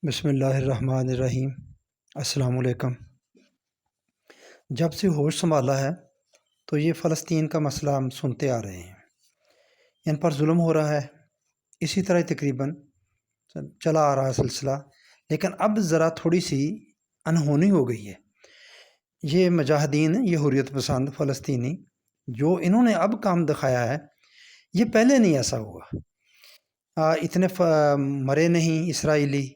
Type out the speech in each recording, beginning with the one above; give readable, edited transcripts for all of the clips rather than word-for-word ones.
بسم اللہ الرحمن الرحیم۔ السلام علیکم۔ جب سے ہوش سنبھالا ہے تو یہ فلسطین کا مسئلہ ہم سنتے آ رہے ہیں، ان پر ظلم ہو رہا ہے، اسی طرح تقریباً چلا آ رہا ہے سلسلہ، لیکن اب ذرا تھوڑی سی انہونی ہو گئی ہے۔ یہ مجاہدین، یہ حریت پسند فلسطینی جو انہوں نے اب کام دکھایا ہے، یہ پہلے نہیں ایسا ہوا۔ اتنے مرے نہیں اسرائیلی،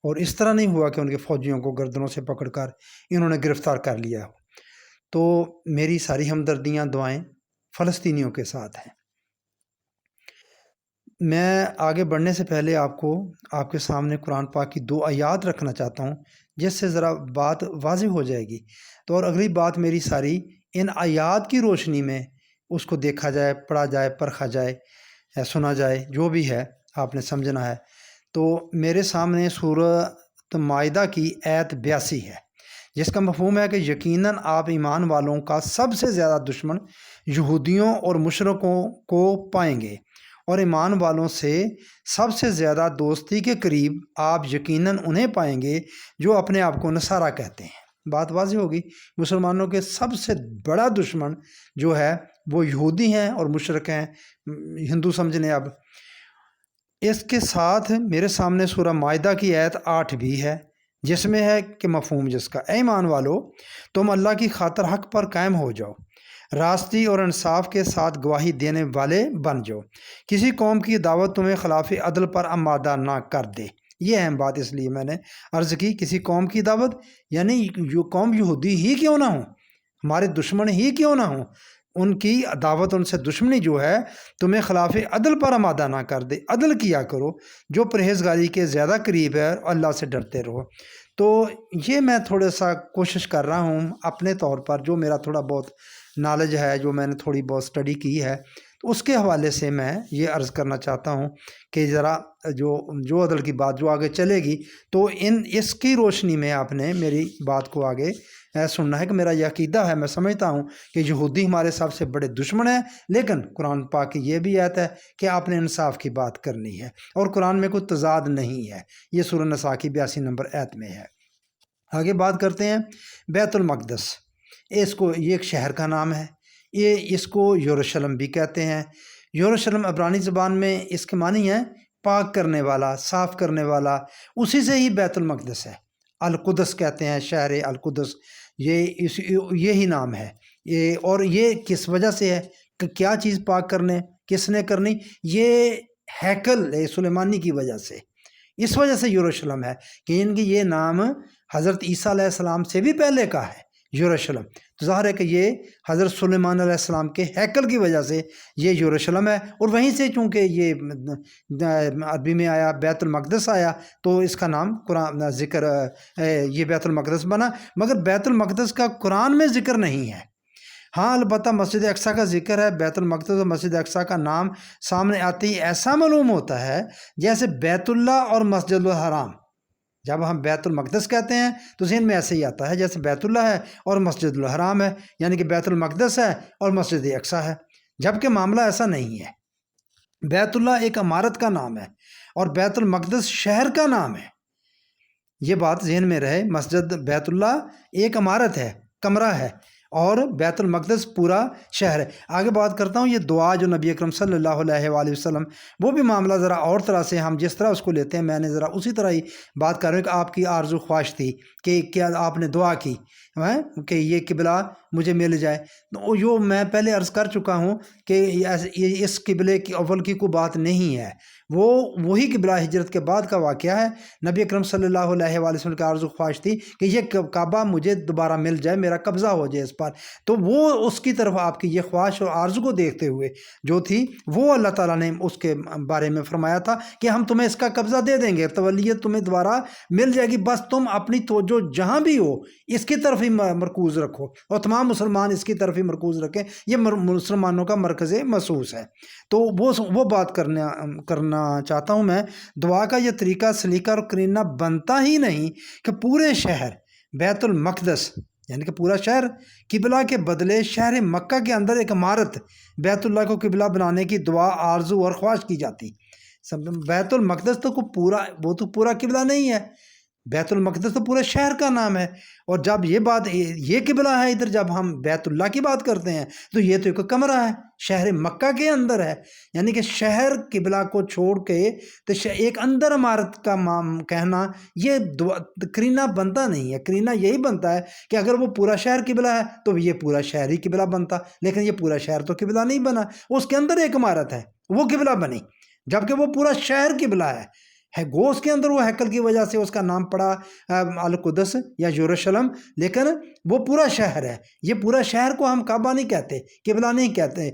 اور اس طرح نہیں ہوا کہ ان کے فوجیوں کو گردنوں سے پکڑ کر انہوں نے گرفتار کر لیا ہو۔ تو میری ساری ہمدردیاں، دعائیں فلسطینیوں کے ساتھ ہیں۔ میں آگے بڑھنے سے پہلے آپ کے سامنے قرآن پاک کی 2 آیات رکھنا چاہتا ہوں، جس سے ذرا بات واضح ہو جائے گی۔ تو اور اگلی بات میری ساری ان آیات کی روشنی میں اس کو دیکھا جائے، پڑھا جائے، پرکھا جائے، سنا جائے، جو بھی ہے آپ نے سمجھنا ہے۔ تو میرے سامنے سورۃ مائدہ کی آیت 82 ہے، جس کا مفہوم ہے کہ یقیناً آپ ایمان والوں کا سب سے زیادہ دشمن یہودیوں اور مشرکوں کو پائیں گے، اور ایمان والوں سے سب سے زیادہ دوستی کے قریب آپ یقیناً انہیں پائیں گے جو اپنے آپ کو نصارہ کہتے ہیں۔ بات واضح ہوگی، مسلمانوں کے سب سے بڑا دشمن جو ہے وہ یہودی ہیں اور مشرک ہیں، ہندو سمجھ لیں۔ اب اس کے ساتھ میرے سامنے سورہ مائدہ کی آیت 8 بھی ہے، جس میں ہے کہ مفہوم جس کا، اے ایمان والو، تم اللہ کی خاطر حق پر قائم ہو جاؤ، راستی اور انصاف کے ساتھ گواہی دینے والے بن جاؤ، کسی قوم کی دعوت تمہیں خلاف عدل پر آمادہ نہ کر دے۔ یہ اہم بات اس لیے میں نے عرض کی، کسی قوم کی دعوت یعنی قوم یہودی ہی کیوں نہ ہوں، ہمارے دشمن ہی کیوں نہ ہوں، ان کی دعوت، ان سے دشمنی جو ہے تمہیں خلاف عدل پر آمادہ نہ کر دے۔ عدل کیا کرو، جو پرہیزگاری کے زیادہ قریب ہے، اللہ سے ڈرتے رہو۔ تو یہ میں تھوڑا سا کوشش کر رہا ہوں اپنے طور پر، جو میرا تھوڑا بہت نالج ہے، جو میں نے تھوڑی بہت سٹڈی کی ہے، تو اس کے حوالے سے میں یہ عرض کرنا چاہتا ہوں کہ ذرا جو عدل کی بات جو آگے چلے گی، تو اس کی روشنی میں آپ نے میری بات کو آگے سننا ہے کہ میرا یہ عقیدہ ہے، میں سمجھتا ہوں کہ یہودی ہمارے سب سے بڑے دشمن ہیں، لیکن قرآن پاک کی یہ بھی آیت ہے کہ آپ نے انصاف کی بات کرنی ہے، اور قرآن میں کوئی تضاد نہیں ہے۔ یہ سورہ نساء کی 82 نمبر آیت میں ہے۔ آگے بات کرتے ہیں بیت المقدس۔ یہ ایک شہر کا نام ہے، اس کو یروشلم بھی کہتے ہیں۔ یروشلم عبرانی زبان میں اس کے معنی ہے پاک کرنے والا، صاف کرنے والا، اسی سے ہی بیت المقدس ہے۔ القدس کہتے ہیں، شہر القدس، یہی نام ہے۔ اور یہ کس وجہ سے ہے کہ کیا چیز پاک کرنے، کس نے کرنی؟ یہ ہیکل سلیمانی کی وجہ سے، اس وجہ سے یروشلم ہے کہ ان کی یہ نام حضرت عیسیٰ علیہ السلام سے بھی پہلے کا ہے، یروشلم۔ تو ظاہر ہے کہ یہ حضرت سلیمان علیہ السلام کے ہیکل کی وجہ سے یہ یروشلم ہے، اور وہیں سے چونکہ یہ عربی میں آیا، بیت المقدس آیا، تو اس کا نام قرآن ذکر یہ بیت المقدس بنا۔ مگر بیت المقدس کا قرآن میں ذکر نہیں ہے، ہاں البتہ مسجد اقصیٰ کا ذکر ہے۔ بیت المقدس اور مسجد اقصیٰ کا نام سامنے آتے ہی ایسا معلوم ہوتا ہے جیسے بیت اللہ اور مسجد الحرام۔ جب ہم بیت المقدس کہتے ہیں تو ذہن میں ایسے ہی آتا ہے جیسے بیت اللہ ہے اور مسجد الحرام ہے، یعنی کہ بیت المقدس ہے اور مسجد اقصیٰ ہے، جبکہ معاملہ ایسا نہیں ہے۔ بیت اللہ ایک عمارت کا نام ہے اور بیت المقدس شہر کا نام ہے، یہ بات ذہن میں رہے۔ مسجد بیت اللہ ایک عمارت ہے، کمرہ ہے، اور بیت المقدس پورا شہر ہے۔ آگے بات کرتا ہوں یہ دعا جو نبی اکرم صلی اللہ علیہ وآلہ وسلم، وہ بھی معاملہ ذرا اور طرح سے، ہم جس طرح اس کو لیتے ہیں، میں نے ذرا اسی طرح ہی بات کر رہا ہوں کہ آپ کی آرزو خواہش تھی کہ کیا آپ نے دعا کی کہ یہ قبلہ مجھے مل جائے۔ تو جو میں پہلے عرض کر چکا ہوں کہ اس قبلے کی اول کی کوئی بات نہیں ہے، وہی قبلہ ہجرت کے بعد کا واقعہ ہے۔ نبی اکرم صلی اللہ علیہ وآلہ وسلم کی آرزو خواہش تھی کہ یہ کعبہ مجھے دوبارہ مل جائے، میرا قبضہ ہو جائے اس پر۔ تو وہ اس کی طرف آپ کی یہ خواہش اور آرزو کو دیکھتے ہوئے جو تھی، وہ اللہ تعالیٰ نے اس کے بارے میں فرمایا تھا کہ ہم تمہیں اس کا قبضہ دے دیں گے، تولیت تمہیں دوبارہ مل جائے گی، بس تم اپنی توجہ جہاں بھی ہو اس کی طرف ہی مرکوز رکھو، اور تمام مسلمان اس کی طرف ہی مرکوز رکھیں، یہ مسلمانوں کا مرکز محسوس ہے۔ تو وہ بات کرنا چاہتا ہوں میں۔ دعا کا یہ طریقہ، سلیقہ اور کرینہ بنتا ہی نہیں کہ پورے شہر بیت المقدس، یعنی کہ پورا شہر قبلہ کے بدلے شہر مکہ کے اندر ایک عمارت بیت اللہ کو قبلہ بنانے کی دعا، آرزو اور خواہش کی جاتی۔ بیت المقدس تو وہ تو پورا قبلہ نہیں ہے، بیت المقدس تو پورے شہر کا نام ہے، اور جب یہ بات یہ قبلہ ہے ادھر، جب ہم بیت اللہ کی بات کرتے ہیں تو یہ تو ایک کمرہ ہے شہر مکہ کے اندر ہے، یعنی کہ شہر قبلہ کو چھوڑ کے تو ایک اندر عمارت کا کہنا یہ کرینہ بنتا نہیں ہے۔ کرینہ یہی بنتا ہے کہ اگر وہ پورا شہر قبلہ ہے تو یہ پورا شہر ہی قبلہ بنتا، لیکن یہ پورا شہر تو قبلہ نہیں بنا، اس کے اندر ایک عمارت ہے وہ قبلہ بنی، جبکہ وہ پورا شہر قبلہ ہے گو اس کے اندر وہ ہیکل کی وجہ سے اس کا نام پڑا القدس یا یروشلم، لیکن وہ پورا شہر ہے۔ یہ پورا شہر کو ہم کعبہ نہیں کہتے، قبلہ نہیں کہتے۔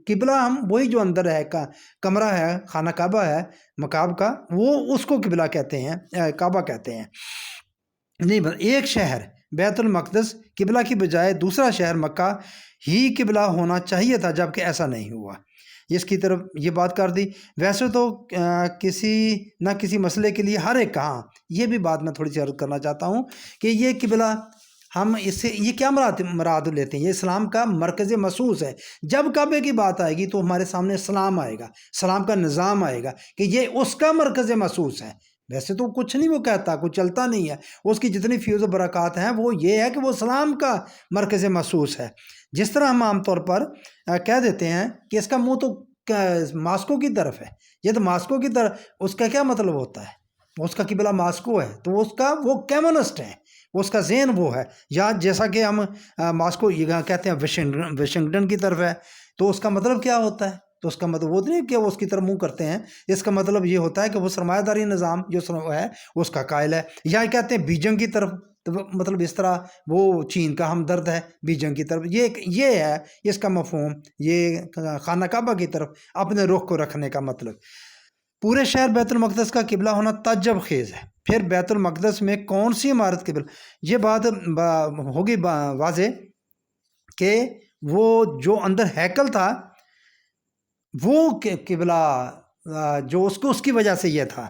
قبلہ ہم وہی جو اندر ہے کمرہ ہے، خانہ کعبہ ہے مکاب کا، وہ اس کو قبلہ کہتے ہیں، کعبہ کہتے ہیں۔ نہیں، ایک شہر بیت المقدس قبلہ کی بجائے دوسرا شہر مکہ ہی قبلہ ہونا چاہیے تھا، جبکہ ایسا نہیں ہوا۔ اس کی طرف یہ بات کر دی۔ ویسے تو کسی نہ کسی مسئلے کے لیے ہر ایک کہاں، یہ بھی بات میں تھوڑی سی عرض کرنا چاہتا ہوں کہ یہ قبلہ ہم اس سے یہ کیا مراد لیتے ہیں؟ یہ اسلام کا مرکز محسوس ہے۔ جب کعبے کی بات آئے گی تو ہمارے سامنے اسلام آئے گا، اسلام کا نظام آئے گا کہ یہ اس کا مرکز محسوس ہے۔ ویسے تو کچھ نہیں وہ کہتا، کچھ چلتا نہیں ہے، اس کی جتنی فیوز و برکات ہیں وہ یہ ہے کہ وہ اسلام کا مرکز محسوس ہے۔ جس طرح ہم عام طور پر کہہ دیتے ہیں کہ اس کا منہ تو ماسکو کی طرف ہے، یہ تو ماسکو کی طرف، اس کا کیا مطلب ہوتا ہے؟ اس کا قبلہ ماسکو ہے تو اس کا وہ کمیونسٹ ہے، اس کا ذہن وہ ہے، یا جیسا کہ ہم ماسکو یہ کہتے ہیں واشنگٹن کی طرف ہے، تو اس کا مطلب کیا ہوتا ہے؟ تو اس کا مطلب وہ نہیں کہ وہ اس کی طرف منہ کرتے ہیں، اس کا مطلب یہ ہوتا ہے کہ وہ سرمایہ داری نظام جو ہے اس کا قائل ہے۔ یا کہتے ہیں بیجنگ کی طرف، تو مطلب اس طرح وہ چین کا ہمدرد ہے بیجنگ کی طرف، یہ ہے اس کا مفہوم، یہ خانہ کعبہ کی طرف اپنے رخ کو رکھنے کا مطلب۔ پورے شہر بیت المقدس کا قبلہ ہونا تعجب خیز ہے، پھر بیت المقدس میں کون سی عمارت قبلہ؟ یہ بات ہوگی واضح کہ وہ جو اندر ہیکل تھا وہ قبلہ جو اس کی وجہ سے یہ تھا۔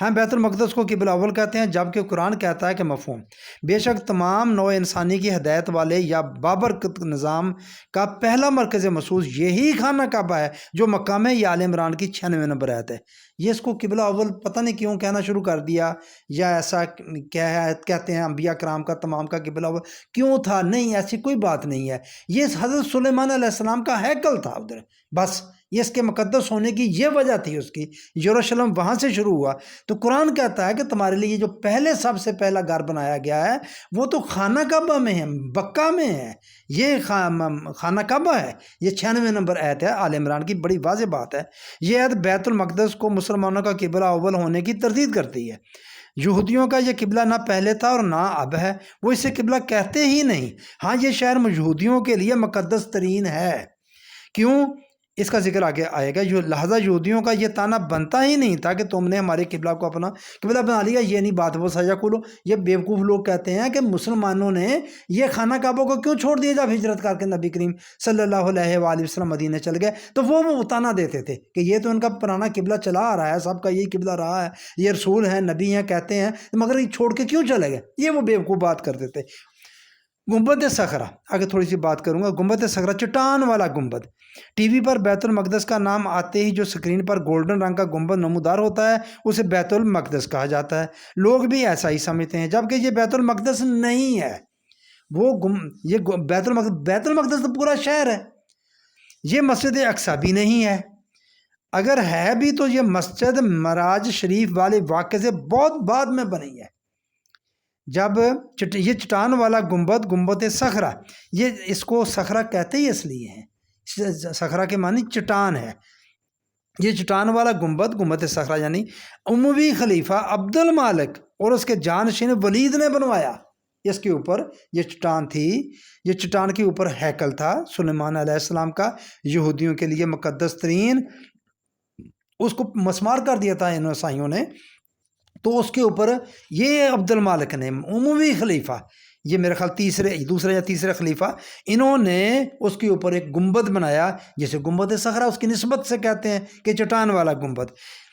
ہم بیت المقدس کو قبلہ اول کہتے ہیں، جبکہ قرآن کہتا ہے کہ مفہوم۔ بے شک تمام نوع انسانی کی ہدایت والے یا بابرکت نظام کا پہلا مرکز محسوس یہی خانہ کعبہ ہے جو مکہ میں یا آل عمران کی 96 نمبر آیت ہے۔ یہ اس کو قبلہ اول پتہ نہیں کیوں کہنا شروع کر دیا، یا ایسا کہتے ہیں انبیاء کرام کا تمام کا قبلہ اول کیوں تھا؟ نہیں، ایسی کوئی بات نہیں ہے۔ یہ حضرت سلیمان علیہ السلام کا ہیکل تھا ادھر، بس یہ اس کے مقدس ہونے کی یہ وجہ تھی اس کی، یروشلم وہاں سے شروع ہوا۔ تو قرآن کہتا ہے کہ تمہارے لیے جو پہلے سب سے پہلا گھر بنایا گیا ہے وہ تو خانہ کعبہ میں ہے، بکہ میں ہے، یہ خانہ کعبہ ہے۔ یہ 96 نمبر آیت ہے آل عمران کی، بڑی واضح بات ہے۔ یہ آیت بیت المقدس کو مسلمانوں کا قبلہ اول ہونے کی تردید کرتی ہے۔ یہودیوں کا یہ قبلہ نہ پہلے تھا اور نہ اب ہے، وہ اسے قبلہ کہتے ہی نہیں۔ ہاں، یہ شہر یہودیوں کے لیے مقدس ترین ہے۔ کیوں؟ اس کا ذکر آگے آئے گا۔ لہذا یہودیوں کا یہ تانا بنتا ہی نہیں تھا کہ تم نے ہمارے قبلہ کو اپنا قبلہ بنا لیا۔ یہ نہیں بات وہ سجا کھولو، یہ بیوقوف لوگ کہتے ہیں کہ مسلمانوں نے یہ خانہ کعبہ کو کیوں چھوڑ دیا جب ہجرت کر کے نبی کریم صلی اللہ علیہ وآلہ وسلم مدینہ چل گئے؟ تو وہ تانا دیتے تھے کہ یہ تو ان کا پرانا قبلہ چلا آ رہا ہے، سب کا یہی قبلہ رہا ہے، یہ رسول ہیں، نبی ہیں، کہتے ہیں، مگر یہ چھوڑ کے کیوں چلے گئے؟ یہ وہ بیوقوف بات کرتے تھے۔ گنبد صخرہ، آگے تھوڑی سی بات کروں گا۔ گنبد صخرہ، چٹان والا گنبد۔ ٹی وی پر بیت المقدس کا نام آتے ہی جو سکرین پر گولڈن رنگ کا گنبد نمودار ہوتا ہے اسے بیت المقدس کہا جاتا ہے۔ لوگ بھی ایسا ہی سمجھتے ہیں، جبکہ یہ بیت المقدس نہیں ہے۔ یہ بیت المقدس تو پورا شہر ہے۔ یہ مسجد اقصی بھی نہیں ہے، اگر ہے بھی تو یہ مسجد معراج شریف والے واقعے سے بہت بعد میں بنی ہے۔ جب یہ چٹان والا گنبد صخرہ، یہ اس کو صخرہ کہتے ہی اس لیے ہیں، صخرہ کے معنی چٹان ہے۔ یہ چٹان والا گنبد صخرہ یعنی اموی خلیفہ عبد المالک اور اس کے جانشین ولید نے بنوایا۔ اس کے اوپر یہ چٹان تھی، یہ چٹان کے اوپر ہیکل تھا سلیمان علیہ السلام کا، یہودیوں کے لیے مقدس ترین۔ اس کو مسمار کر دیا تھا ان عیسائیوں نے، تو اس کے اوپر یہ عبد المالک نے، اموی خلیفہ، یہ میرے خیال دوسرے یا تیسرے خلیفہ، انہوں نے اس کے اوپر ایک گنبد بنایا جسے گنبد صخرہ اس کی نسبت سے کہتے ہیں کہ چٹان والا گنبد۔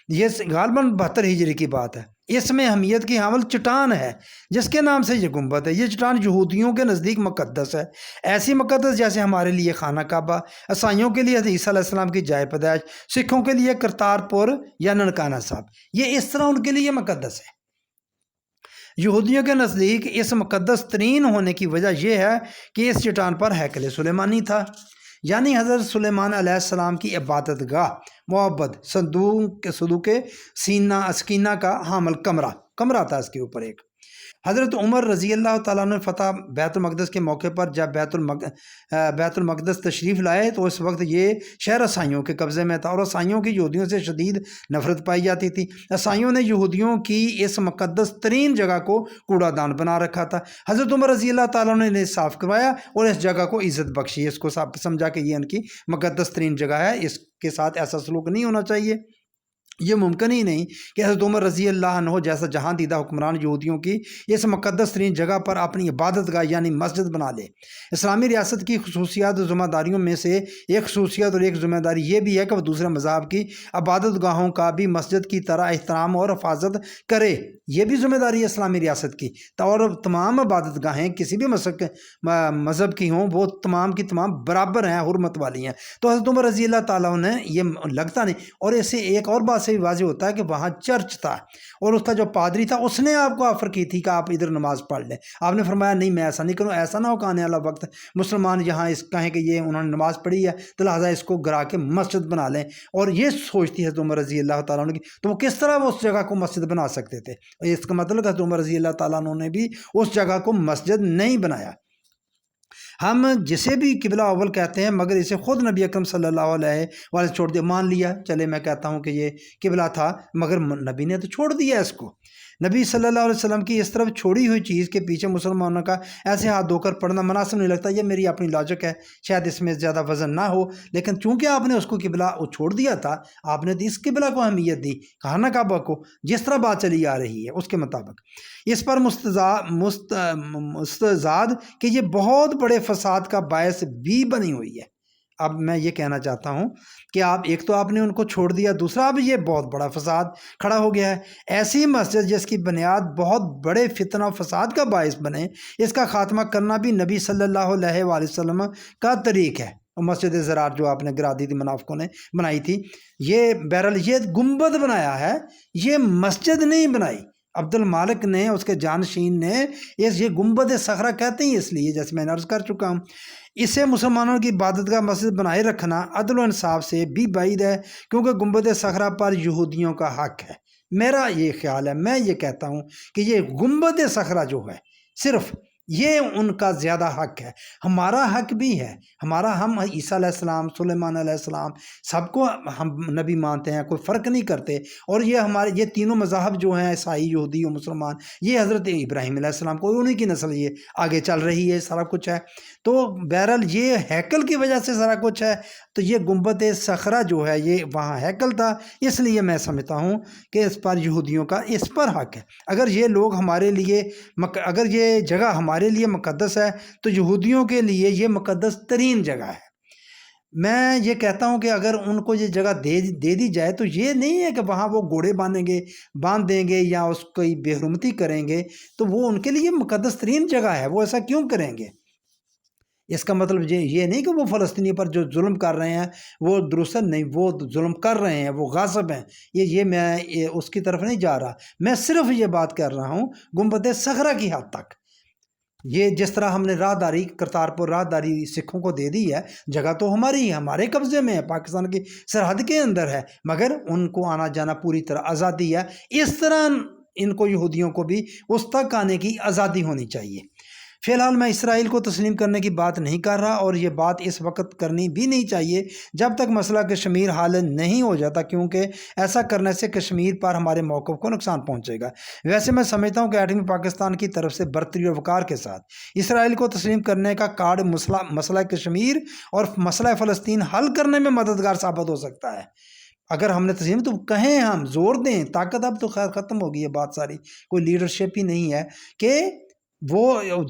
یہ غالباً 72 ہجری کی بات ہے۔ اس میں اہمیت کی حامل چٹان ہے جس کے نام سے یہ گنبد ہے۔ یہ چٹان یہودیوں کے نزدیک مقدس ہے، ایسی مقدس جیسے ہمارے لیے خانہ کعبہ، عیسائیوں کے لیے حضرت عیسیٰ علیہ السلام کی جائے پیدائش، سکھوں کے لیے کرتارپور یا ننکانہ صاحب، یہ اس طرح ان کے لیے مقدس ہے۔ یہودیوں کے نزدیک اس مقدس ترین ہونے کی وجہ یہ ہے کہ اس چٹان پر ہیکل سلیمانی تھا، یعنی حضرت سلیمان علیہ السلام کی عبادت گاہ، معبد، صندوق سکینہ کا حامل کمرہ تھا اس کے اوپر ایک۔ حضرت عمر رضی اللہ تعالیٰ نے فتح بیت المقدس کے موقع پر جب بیت المقدس تشریف لائے تو اس وقت یہ شہر عیسائیوں کے قبضے میں تھا، اور عیسائیوں کی یہودیوں سے شدید نفرت پائی جاتی تھی۔ عیسائیوں نے یہودیوں کی اس مقدس ترین جگہ کو کوڑا دان بنا رکھا تھا۔ حضرت عمر رضی اللہ تعالیٰ نے انہیں صاف کروایا اور اس جگہ کو عزت بخشی، اس کو سمجھا کہ یہ ان کی مقدس ترین جگہ ہے، اس کے ساتھ ایسا سلوک نہیں ہونا چاہیے۔ یہ ممکن ہی نہیں کہ حضرت عمر رضی اللہ عنہ جیسا جہاں دیدہ حکمران یہودیوں کی اس مقدس ترین جگہ پر اپنی عبادت گاہ یعنی مسجد بنا لے۔ اسلامی ریاست کی خصوصیات و ذمہ داریوں میں سے ایک خصوصیت اور ایک ذمہ داری یہ بھی ہے کہ وہ دوسرے مذاہب کی عبادت گاہوں کا بھی مسجد کی طرح احترام اور حفاظت کرے۔ یہ بھی ذمہ داری ہے اسلامی ریاست کی، اور تمام عبادت گاہیں کسی بھی مذہب کی ہوں وہ تمام کی تمام برابر ہیں، حرمت والی ہیں۔ تو حضرت عمر رضی اللہ تعالیٰ نے یہ لگتا نہیں، اور اسے ایک اور بات سے بھی واضح ہوتا ہے کہ وہاں چرچ تھا اور اس کا جو پادری تھا اس نے آپ کو آفر کی تھی کہ آپ ادھر نماز پڑھ لیں، آپ نے فرمایا نہیں میں ایسا نہیں کروں، ایسا نہ ہو کہ آنے والا وقت مسلمان یہاں اس کہیں کہ یہ انہوں نے نماز پڑھی ہے تو لہٰذا اس کو گرا کے مسجد بنا لیں، اور یہ سوچتی ہے حضرت عمر رضی اللہ تعالیٰ عنہ کی، تو وہ کس طرح وہ اس جگہ کو مسجد بنا سکتے تھے؟ اس کا مطلب حضرت عمر رضی اللہ تعالیٰ عنہ نے بھی اس جگہ کو مسجد نہیں بنایا۔ ہم جسے بھی قبلہ اول کہتے ہیں مگر اسے خود نبی اکرم صلی اللہ علیہ وسلم چھوڑ دیا، مان لیا چلے میں کہتا ہوں کہ یہ قبلہ تھا مگر نبی نے تو چھوڑ دیا اس کو۔ نبی صلی اللہ علیہ وسلم کی اس طرف چھوڑی ہوئی چیز کے پیچھے مسلمانوں کا ایسے ہاتھ دھو کر پڑھنا مناسب نہیں لگتا۔ یہ میری اپنی لاجک ہے، شاید اس میں زیادہ وزن نہ ہو، لیکن چونکہ آپ نے اس کو قبلہ چھوڑ دیا تھا، آپ نے اس قبلہ کو اہمیت دی، خانہ کعبہ کو، جس طرح بات چلی آ رہی ہے اس کے مطابق۔ اس پر مستزاد کہ یہ بہت بڑے فساد کا باعث بھی بنی ہوئی ہے۔ اب میں یہ کہنا چاہتا ہوں کہ ایک تو آپ نے ان کو چھوڑ دیا، دوسرا اب یہ بہت بڑا فساد کھڑا ہو گیا ہے۔ ایسی مسجد جس کی بنیاد بہت بڑے فتنہ و فساد کا باعث بنے، اس کا خاتمہ کرنا بھی نبی صلی اللہ علیہ وآلہ وسلم کا طریق ہے۔ مسجد زرار جو آپ نے گرا دی تھی، منافقوں نے بنائی تھی، یہ بہرحال یہ گنبد بنایا ہے، یہ مسجد نہیں بنائی۔ عبد المالک نے، اس کے جانشین نے، یہ گنبد صخرہ کہتے ہیں اس لیے، جیسے میں نے عرض کر چکا ہوں۔ اسے مسلمانوں کی عبادت کا مسجد بنائے رکھنا عدل و انصاف سے بھی بعید ہے، کیونکہ گنبد صخرہ پر یہودیوں کا حق ہے۔ میرا یہ خیال ہے، میں یہ کہتا ہوں کہ یہ گنبد صخرہ جو ہے صرف یہ ان کا زیادہ حق ہے، ہمارا حق بھی ہے۔ ہم عیسیٰ علیہ السلام، سلیمان علیہ السلام سب کو ہم نبی مانتے ہیں، کوئی فرق نہیں کرتے، اور یہ تینوں مذاہب جو ہیں، عیسائی، یہودی اور مسلمان، یہ حضرت ابراہیم علیہ السلام کو انہی کی نسل یہ آگے چل رہی ہے، سارا کچھ ہے۔ تو بہرحال یہ ہیکل کی وجہ سے سارا کچھ ہے، تو یہ گنبد صخرہ جو ہے یہ وہاں ہیکل تھا، اس لیے میں سمجھتا ہوں کہ اس پر یہودیوں کا اس پر حق ہے۔ اگر یہ لوگ ہمارے لیے اگر یہ جگہ ہمارے لیے مقدس ہے تو یہودیوں کے لیے یہ مقدس ترین جگہ ہے۔ میں یہ کہتا ہوں کہ اگر ان کو یہ جگہ دے دی جائے تو یہ نہیں ہے کہ وہاں وہ گھوڑے باندھ دیں گے یا اس کی بے حرمتی کریں گے، تو وہ ان کے لیے مقدس ترین جگہ ہے، وہ ایسا کیوں کریں گے؟ اس کا مطلب یہ نہیں کہ وہ فلسطینی پر جو ظلم کر رہے ہیں وہ درست نہیں، وہ ظلم کر رہے ہیں، وہ غاصب ہیں، یہ میں اس کی طرف نہیں جا رہا، میں صرف یہ بات کر رہا ہوں گنبد صخرہ کی حد تک۔ یہ جس طرح ہم نے راہداری، کرتارپور راہداری سکھوں کو دے دی ہے، جگہ تو ہمارے قبضے میں ہے، پاکستان کی سرحد کے اندر ہے، مگر ان کو آنا جانا پوری طرح آزادی ہے۔ اس طرح ان کو یہودیوں کو بھی اس تک آنے کی آزادی ہونی چاہیے۔ فی الحال میں اسرائیل کو تسلیم کرنے کی بات نہیں کر رہا، اور یہ بات اس وقت کرنی بھی نہیں چاہیے جب تک مسئلہ کشمیر حل نہیں ہو جاتا، کیونکہ ایسا کرنے سے کشمیر پر ہمارے موقف کو نقصان پہنچے گا۔ ویسے میں سمجھتا ہوں کہ ایٹمی پاکستان کی طرف سے برتری و وقار کے ساتھ اسرائیل کو تسلیم کرنے کا کارڈ مسئلہ کشمیر اور مسئلہ فلسطین حل کرنے میں مددگار ثابت ہو سکتا ہے۔ اگر ہم نے تسلیم تو کہیں، ہم زور دیں، طاقت اب تو خیر ختم ہوگی، یہ بات ساری کوئی لیڈرشپ ہی نہیں ہے کہ وہ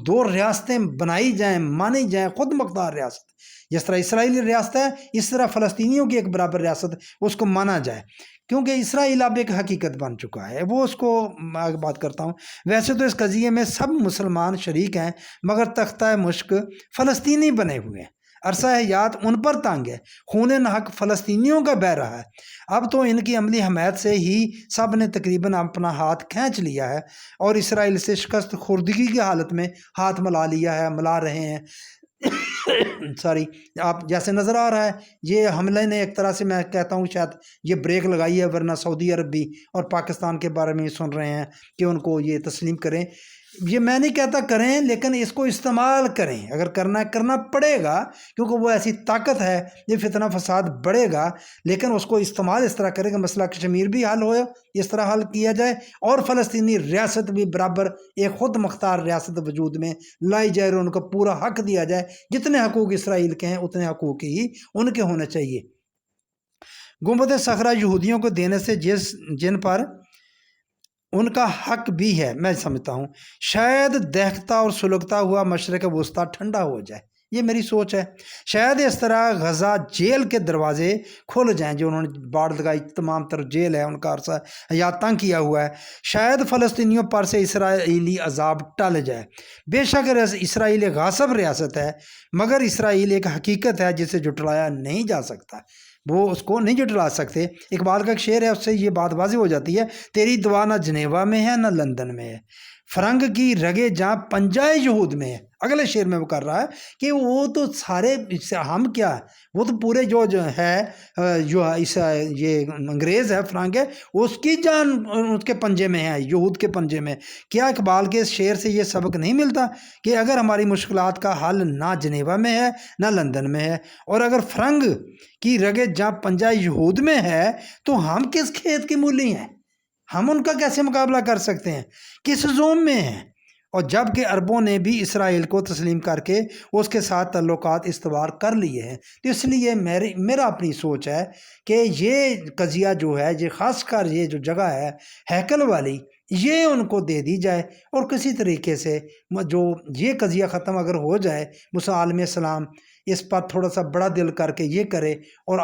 2 ریاستیں بنائی جائیں، مانی جائیں، خود مختار ریاست، جس طرح اسرائیلی ریاست ہے اس طرح فلسطینیوں کی ایک برابر ریاست اس کو مانا جائے، کیونکہ اسرائیل اب ایک حقیقت بن چکا ہے۔ وہ اس کو آگے بات کرتا ہوں۔ ویسے تو اس قضیے میں سب مسلمان شریک ہیں، مگر تختہ مشق فلسطینی بنے ہوئے ہیں۔ عرصہ حیات ان پر تنگ ہے، خون نحق فلسطینیوں کا بہہ رہا ہے۔ اب تو ان کی عملی حمایت سے ہی سب نے تقریباً اپنا ہاتھ کھینچ لیا ہے اور اسرائیل سے شکست خوردگی کی حالت میں ہاتھ ملا لیا ہے، ملا رہے ہیں۔ سوری، آپ جیسے نظر آ رہا ہے یہ حملے نے ایک طرح سے میں کہتا ہوں شاید یہ بریک لگائی ہے، ورنہ سعودی عرب بھی اور پاکستان کے بارے میں سن رہے ہیں کہ ان کو یہ تسلیم کریں۔ یہ میں نہیں کہتا کریں، لیکن اس کو استعمال کریں، اگر کرنا ہے کرنا پڑے گا، کیونکہ وہ ایسی طاقت ہے، یہ فتنہ فساد بڑھے گا، لیکن اس کو استعمال اس طرح کرے کہ مسئلہ کشمیر بھی حل ہو، اس طرح حل کیا جائے اور فلسطینی ریاست بھی برابر ایک خود مختار ریاست وجود میں لائی جائے اور ان کو پورا حق دیا جائے۔ جتنے حقوق اسرائیل کے ہیں اتنے حقوق ہی ان کے ہونے چاہیے۔ گنبد صخرہ یہودیوں کو دینے سے جن پر ان کا حق بھی ہے، میں سمجھتا ہوں شاید دہکتا اور سلگتا ہوا مشرق وسطیٰ ٹھنڈا ہو جائے، یہ میری سوچ ہے۔ شاید اس طرح غزہ جیل کے دروازے کھل جائیں، جو انہوں نے باڑ لگائی، تمام تر جیل ہے ان کا عرصہ حیات تنگ کیا ہوا ہے۔ شاید فلسطینیوں پر سے اسرائیلی عذاب ٹل جائے۔ بے شک اسرائیل ایک غاصب ریاست ہے، مگر اسرائیل ایک حقیقت ہے جسے جھٹلایا نہیں جا سکتا، وہ اس کو نہیں جھٹلا سکتے۔ اقبال کا ایک شعر ہے، اس سے یہ بات واضح ہو جاتی ہے، تیری دعا نہ جنیوا میں ہے نہ لندن میں ہے، فرنگ کی رگے جہاں پنجائے یہود میں ہے۔ اگلے شعر میں وہ کر رہا ہے کہ وہ تو سارے ہم کیا، وہ تو پورے جو ہے یہ انگریز ہے، فرنگ ہے، اس کی جان اس کے پنجے میں ہے، یہود کے پنجے میں۔ کیا اقبال کے اس شعر سے یہ سبق نہیں ملتا کہ اگر ہماری مشکلات کا حل نہ جنیوا میں ہے نہ لندن میں ہے، اور اگر فرنگ کی رگے جہاں پنجہ یہود میں ہے تو ہم کس کھیت کی مولی ہیں؟ ہم ان کا کیسے مقابلہ کر سکتے ہیں؟ کس زوم میں ہیں؟ اور جب کہ عربوں نے بھی اسرائیل کو تسلیم کر کے اس کے ساتھ تعلقات استوار کر لیے ہیں، تو اس لیے میرا اپنی سوچ ہے کہ یہ قضیہ جو ہے، یہ خاص کر یہ جو جگہ ہے ہیکل والی، یہ ان کو دے دی جائے، اور کسی طریقے سے جو یہ قضیہ ختم اگر ہو جائے، عالم اسلام اس پر تھوڑا سا بڑا دل کر کے یہ کرے، اور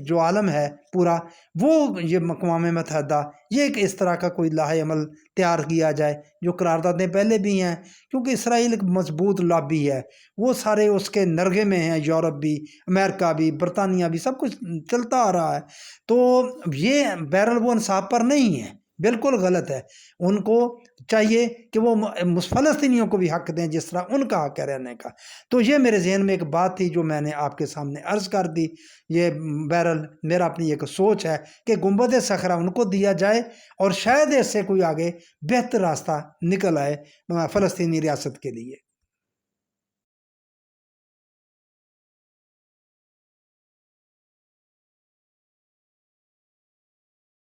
جو عالم ہے پورا، وہ یہ اقوام متحدہ یہ ایک اس طرح کا کوئی لاہ عمل تیار کیا جائے، جو قراردادیں پہلے بھی ہیں، کیونکہ اسرائیل ایک مضبوط لابی ہے، وہ سارے اس کے نرغے میں ہیں، یورپ بھی، امریکہ بھی، برطانیہ بھی، سب کچھ چلتا آ رہا ہے۔ تو یہ بہرحال وہ انصاف پر نہیں ہے، بالکل غلط ہے۔ ان کو چاہیے کہ وہ فلسطینیوں کو بھی حق دیں جس طرح ان کا حق ہے رہنے کا۔ تو یہ میرے ذہن میں ایک بات تھی جو میں نے آپ کے سامنے عرض کر دی۔ یہ بہرحال میرا اپنی ایک سوچ ہے کہ گنبد صخرہ ان کو دیا جائے، اور شاید اس سے کوئی آگے بہتر راستہ نکل آئے فلسطینی ریاست کے لیے۔